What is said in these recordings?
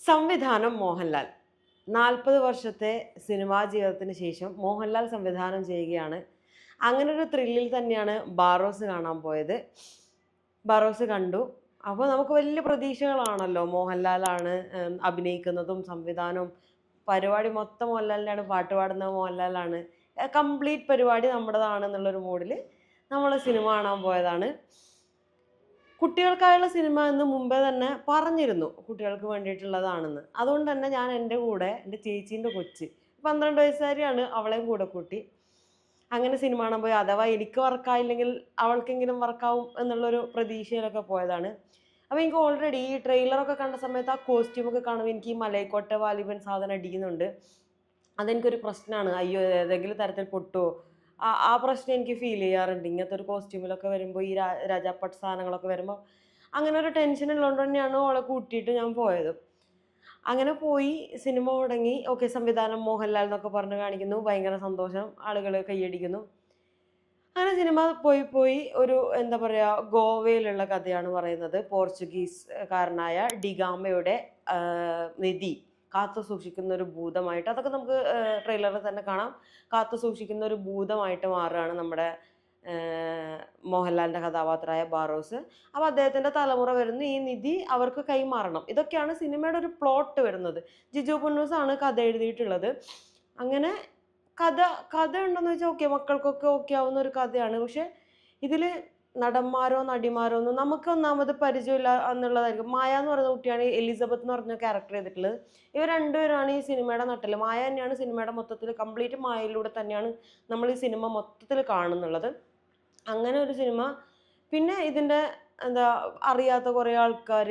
സംവിധാനം മോഹൻലാൽ 40 വർഷത്തെ സിനിമാ ജീവിതത്തിന് ശേഷം മോഹൻലാൽ സംവിധാനം ചെയ്യുകയാണ്. അങ്ങനെ ഒരു ത്രില്ലിൽ തന്നെയാണ് ബാറോസ് കാണാൻ പോയത്. ബാറോസ് കണ്ടു. അപ്പോൾ നമുക്ക് വലിയ പ്രതീക്ഷകളാണല്ലോ. മോഹൻലാലാണ് അഭിനയിക്കുന്നതും സംവിധാനവും പരിപാടി മൊത്തം മോഹൻലാലിൻ്റെയാണ്, പാട്ട് പാടുന്നത് മോഹൻലാലാണ്. കംപ്ലീറ്റ് പരിപാടി നമ്മുടേതാണെന്നുള്ളൊരു മൂഡിൽ നമ്മൾ സിനിമ കാണാൻ പോയതാണ്. കുട്ടികൾക്കായുള്ള സിനിമ എന്ന് മുമ്പേ തന്നെ പറഞ്ഞിരുന്നു കുട്ടികൾക്ക് വേണ്ടിയിട്ടുള്ളതാണെന്ന്. അതുകൊണ്ട് തന്നെ ഞാൻ എൻ്റെ കൂടെ എൻ്റെ ചേച്ചീൻ്റെ കൊച്ച് 12 വയസ്സുകാരിയാണ്, അവളെയും കൂടെ കൂട്ടി അങ്ങനെ സിനിമ കാണാൻ പോയി. അഥവാ എനിക്ക് വർക്കായില്ലെങ്കിൽ അവൾക്കെങ്കിലും വർക്കാവും എന്നുള്ളൊരു പ്രതീക്ഷയിലൊക്കെ പോയതാണ്. അപ്പോൾ എനിക്ക് ഓൾറെഡി ഈ ട്രെയിലറൊക്കെ കണ്ട സമയത്ത് ആ കോസ്റ്റ്യൂമൊക്കെ കാണുമ്പോൾ എനിക്ക് ഈ മലൈക്കോട്ടെ വാലിബൻ സാധനം അടിക്കുന്നുണ്ട്. അതെനിക്കൊരു പ്രശ്നമാണ്. അയ്യോ ഏതെങ്കിലും തരത്തിൽ പൊട്ടുമോ, ആ പ്രശ്നം എനിക്ക് ഫീൽ ചെയ്യാറുണ്ട് ഇങ്ങനത്തെ ഒരു കോസ്റ്റ്യൂമിലൊക്കെ വരുമ്പോൾ. ഈ രാജാപ്പട്ട് സാധനങ്ങളൊക്കെ വരുമ്പോൾ അങ്ങനെ ഒരു ടെൻഷൻ ഉള്ളതുകൊണ്ട് തന്നെയാണ് ഓളെ കൂട്ടിയിട്ട് ഞാൻ പോയത്. അങ്ങനെ പോയി സിനിമ തുടങ്ങി. ഓക്കെ, സംവിധാനം മോഹൻലാൽ എന്നൊക്കെ പറഞ്ഞ് കാണിക്കുന്നു, ഭയങ്കര സന്തോഷം, ആളുകൾ കൈയടിക്കുന്നു. അങ്ങനെ സിനിമ പോയി പോയി ഒരു എന്താ പറയുക, ഗോവയിലുള്ള കഥയാണ് പറയുന്നത്. പോർച്ചുഗീസ് കാരനായ ഡിഗാമയുടെ നിധി കാത്തു സൂക്ഷിക്കുന്ന ഒരു ഭൂതമായിട്ട്, അതൊക്കെ നമുക്ക് ട്രെയിലറിൽ തന്നെ കാണാം. കാത്തു സൂക്ഷിക്കുന്ന ഒരു ഭൂതമായിട്ട് മാറുകയാണ് നമ്മുടെ മോഹൻലാലിൻ്റെ കഥാപാത്രമായ ബാറോസ്. അപ്പോൾ അദ്ദേഹത്തിൻ്റെ തലമുറ വരുന്നു, ഈ നിധി അവർക്ക് കൈമാറണം. ഇതൊക്കെയാണ് സിനിമയുടെ ഒരു പ്ലോട്ട് വരുന്നത്. ജിജു പുന്നൂസാണ് കഥ എഴുതിയിട്ടുള്ളത്. അങ്ങനെ കഥ കഥ ഉണ്ടെന്ന് വെച്ചാൽ ഓക്കെ, മക്കൾക്കൊക്കെ ഓക്കെ ആവുന്ന ഒരു കഥയാണ്. പക്ഷെ ഇതിൽ നടന്മാരോ നടിമാരോ ഒന്നും നമുക്ക് ഒന്നാമത് പരിചയമില്ല എന്നുള്ളതായിരിക്കും. മായ എന്ന് പറയുന്ന കുട്ടിയാണ് എലിസബത്ത് എന്ന് പറഞ്ഞ ക്യാരക്ടർ ചെയ്തിട്ടുള്ളത്. ഇവർ രണ്ടുപേരാണ് ഈ സിനിമയുടെ നട്ടല്. മായ തന്നെയാണ് സിനിമയുടെ മൊത്തത്തിൽ, കംപ്ലീറ്റ് മായയിലൂടെ തന്നെയാണ് നമ്മൾ ഈ സിനിമ മൊത്തത്തിൽ കാണുന്നുള്ളത്. അങ്ങനെ ഒരു സിനിമ. പിന്നെ ഇതിൻ്റെ എന്താ അറിയാത്ത കുറേ ആൾക്കാർ,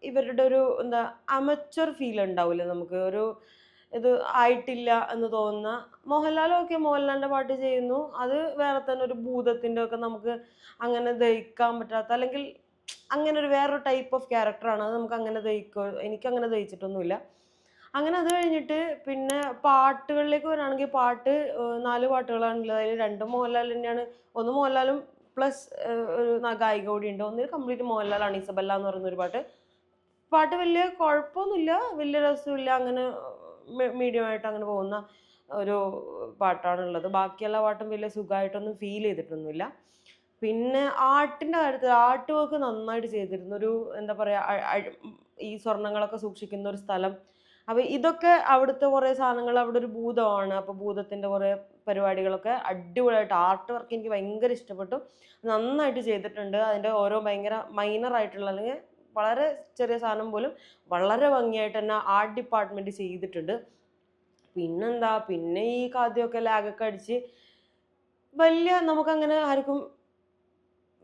ഇവരുടെ ഒരു എന്താ അമച്വർ ഫീൽ ഉണ്ടാവില്ലേ നമുക്ക്, ഒരു ഇത് ആയിട്ടില്ല എന്ന് തോന്നുന്ന. മോഹൻലാൽ ഓക്കെ, മോഹൻലാലിൻ്റെ പാട്ട് ചെയ്യുന്നു, അത് വേറെ തന്നെ ഒരു ഭൂതത്തിൻ്റെ ഒക്കെ നമുക്ക് അങ്ങനെ ദഹിക്കാൻ പറ്റാത്ത, അല്ലെങ്കിൽ അങ്ങനെ ഒരു വേറൊരു ടൈപ്പ് ഓഫ് ക്യാരക്ടറാണ്. അത് നമുക്ക് അങ്ങനെ എനിക്കങ്ങനെ ദഹിച്ചിട്ടൊന്നുമില്ല. അങ്ങനെ അത് കഴിഞ്ഞിട്ട് പിന്നെ പാട്ടുകളിലേക്ക് വരികയാണെങ്കിൽ പാട്ട് 4 പാട്ടുകളാണുള്ളത്. അതിൽ 2 മോഹൻലാൽ തന്നെയാണ്. ഒന്ന് മോഹൻലാലും പ്ലസ് ഒരു ഗായിക കൂടിയുണ്ട്. ഒന്നിൽ കംപ്ലീറ്റ് മോഹൻലാലാണ്, ഇസബല്ല എന്ന് പറയുന്ന ഒരു പാട്ട്. പാട്ട് വലിയ കുഴപ്പമൊന്നുമില്ല, വലിയ രസമില്ല, അങ്ങനെ മീഡിയം ആയിട്ട് അങ്ങനെ പോകുന്ന ഒരു പാട്ടാണുള്ളത്. ബാക്കി എല്ലാ പാട്ടും വലിയ സുഖമായിട്ടൊന്നും ഫീൽ ചെയ്തിട്ടൊന്നുമില്ല. പിന്നെ ആർട്ടിൻ്റെ കാര്യത്തിൽ ആർട്ട് വർക്ക് നന്നായിട്ട് ചെയ്തിരുന്നു. ഒരു എന്താ പറയുക, ഈ സ്വർണ്ണങ്ങളൊക്കെ സൂക്ഷിക്കുന്ന ഒരു സ്ഥലം. അപ്പോൾ ഇതൊക്കെ അവിടുത്തെ കുറേ സാധനങ്ങൾ, അവിടെ ഒരു ഭൂതമാണ്. അപ്പോൾ ഭൂതത്തിൻ്റെ കുറേ പരിപാടികളൊക്കെ അടിപൊളിയായിട്ട്, ആർട്ട് വർക്ക് എനിക്ക് ഭയങ്കര ഇഷ്ടപ്പെട്ടു. നന്നായിട്ട് ചെയ്തിട്ടുണ്ട്. അതിൻ്റെ ഓരോ ഭയങ്കര മൈനർ ആയിട്ടുള്ള, അല്ലെങ്കിൽ വളരെ ചെറിയ സാധനം പോലും വളരെ ഭംഗിയായിട്ട് തന്നെ ആർട്ട് ഡിപ്പാർട്ട്മെൻറ്റ് ചെയ്തിട്ടുണ്ട്. പിന്നെന്താ, പിന്നെ ഈ ആദ്യമൊക്കെ ലാഗൊക്കെ അടിച്ച് വലിയ നമുക്കങ്ങനെ ആർക്കും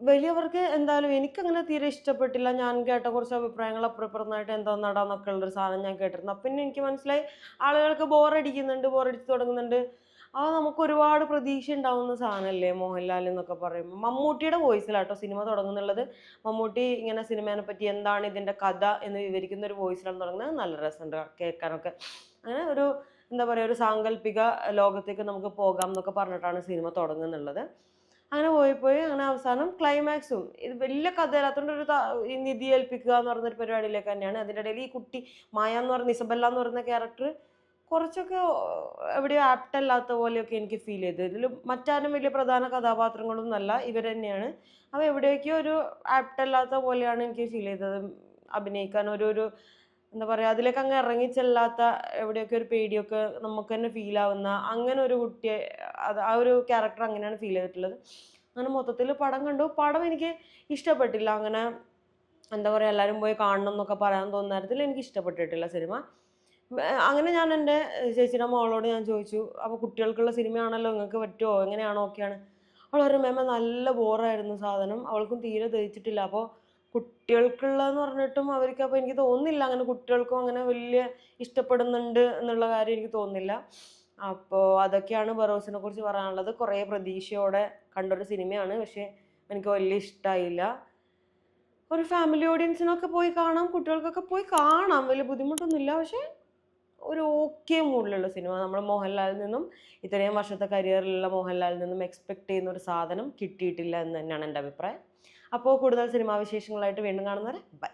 വലിയവർക്ക് എന്തായാലും എനിക്കങ്ങനെ തീരെ ഇഷ്ടപ്പെട്ടില്ല. ഞാൻ കേട്ട കുറച്ച് അഭിപ്രായങ്ങൾ അപ്പുറപ്പുറന്നായിട്ട് എന്താ നടാന്നൊക്കെ ഉള്ളൊരു സാധനം ഞാൻ കേട്ടിരുന്നു. പിന്നെ എനിക്ക് മനസ്സിലായി ആളുകൾക്ക് ബോറടിച്ച് തുടങ്ങുന്നുണ്ട്. അത് നമുക്ക് ഒരുപാട് പ്രതീക്ഷ ഉണ്ടാവുന്ന സാധനമല്ലേ മോഹൻലാൽ എന്നൊക്കെ പറയുമ്പോൾ. മമ്മൂട്ടിയുടെ വോയിസിലാട്ടോ സിനിമ തുടങ്ങുന്നുള്ളത്. മമ്മൂട്ടി ഇങ്ങനെ സിനിമേനെ പറ്റി എന്താണ് ഇതിൻ്റെ കഥ എന്ന് വിവരിക്കുന്ന ഒരു വോയിസിലാണ് തുടങ്ങുന്നത്. നല്ല രസമുണ്ട് കേൾക്കാനൊക്കെ. അങ്ങനെ ഒരു എന്താ പറയുക, ഒരു സാങ്കല്പിക ലോകത്തേക്ക് നമുക്ക് പോകാം എന്നൊക്കെ പറഞ്ഞിട്ടാണ് സിനിമ തുടങ്ങുന്നുള്ളത്. അങ്ങനെ പോയി അങ്ങനെ അവസാനം ക്ലൈമാക്സും ഇത് വലിയ കഥയില്ലാത്തതുകൊണ്ട് ഈ നിധി ഏൽപ്പിക്കുക എന്ന് പറയുന്നൊരു പരിപാടിയിലേക്ക് തന്നെയാണ്. അതിൻ്റെ ഇടയിൽ ഈ കുട്ടി മായ എന്ന് പറയുന്ന ഇസബല്ല എന്ന് പറയുന്ന ക്യാരക്ടർ കുറച്ചൊക്കെ എവിടെയോ ആപ്റ്റ് അല്ലാത്ത പോലെയൊക്കെ എനിക്ക് ഫീൽ ചെയ്തു. ഇതിൽ മറ്റാരും വലിയ പ്രധാന കഥാപാത്രങ്ങളൊന്നും അല്ല, ഇവർ തന്നെയാണ്. അപ്പോൾ എവിടെയൊക്കെയോ ഒരു ആപ്റ്റ് അല്ലാത്ത പോലെയാണ് എനിക്ക് ഫീൽ ചെയ്തത്. അഭിനയിക്കാൻ ഒരു എന്താ പറയുക, അതിലേക്ക് അങ്ങ് ഇറങ്ങിച്ചെല്ലാത്ത, എവിടെയൊക്കെ ഒരു പേടിയൊക്കെ നമുക്ക് തന്നെ ഫീൽ ആവുന്ന അങ്ങനെ ഒരു കുട്ടിയെ, അത് ആ ഒരു ക്യാരക്ടർ അങ്ങനെയാണ് ഫീൽ ചെയ്തിട്ടുള്ളത്. അങ്ങനെ മൊത്തത്തിൽ പടം കണ്ടു. പടം എനിക്ക് ഇഷ്ടപ്പെട്ടില്ല. അങ്ങനെ എന്താ പറയുക, എല്ലാവരും പോയി കാണണം എന്നൊക്കെ പറയാൻ തോന്നുന്ന തരത്തിൽ എനിക്ക് ഇഷ്ടപ്പെട്ടിട്ടില്ല സിനിമ. അങ്ങനെ ഞാൻ എൻ്റെ ചേച്ചിയുടെ മോളോട് ഞാൻ ചോദിച്ചു, അപ്പോൾ കുട്ടികൾക്കുള്ള സിനിമയാണല്ലോ, നിങ്ങൾക്ക് പറ്റുമോ, എങ്ങനെയാണോ, ഓക്കെയാണ്. അവൾ പറഞ്ഞു മേമ നല്ല ബോറായിരുന്നു സാധനം, അവൾക്കും തീരെ ദഹിച്ചിട്ടില്ല. അപ്പോൾ കുട്ടികൾക്കുള്ളതെന്ന് പറഞ്ഞിട്ടും അവർക്ക്, അപ്പോൾ എനിക്ക് തോന്നുന്നില്ല അങ്ങനെ കുട്ടികൾക്കും അങ്ങനെ വലിയ ഇഷ്ടപ്പെടുന്നുണ്ട് എന്നുള്ള കാര്യം എനിക്ക് തോന്നുന്നില്ല. അപ്പോൾ അതൊക്കെയാണ് ബറോസിനെ കുറിച്ച് പറയാനുള്ളത്. കുറേ പ്രതീക്ഷയോടെ കണ്ടൊരു സിനിമയാണ്, പക്ഷേ എനിക്ക് വലിയ ഇഷ്ടമായില്ല. ഒരു ഫാമിലി ഓഡിയൻസിനൊക്കെ പോയി കാണാം, കുട്ടികൾക്കൊക്കെ പോയി കാണാം, വലിയ ബുദ്ധിമുട്ടൊന്നുമില്ല. പക്ഷേ ഒരു ഓക്കെ മൂഡിലുള്ള സിനിമ. നമ്മൾ മോഹൻലാലിൽ നിന്നും, ഇത്രയും വർഷത്തെ കരിയറിലുള്ള മോഹൻലാലിൽ നിന്നും എക്സ്പെക്ട് ചെയ്യുന്ന ഒരു സാധനം കിട്ടിയിട്ടില്ല എന്ന് തന്നെയാണ് എൻ്റെ അഭിപ്രായം. അപ്പോൾ കൂടുതൽ സിനിമാ വിശേഷങ്ങളായിട്ട് വീണ്ടും കാണുന്നവരെ ബൈ.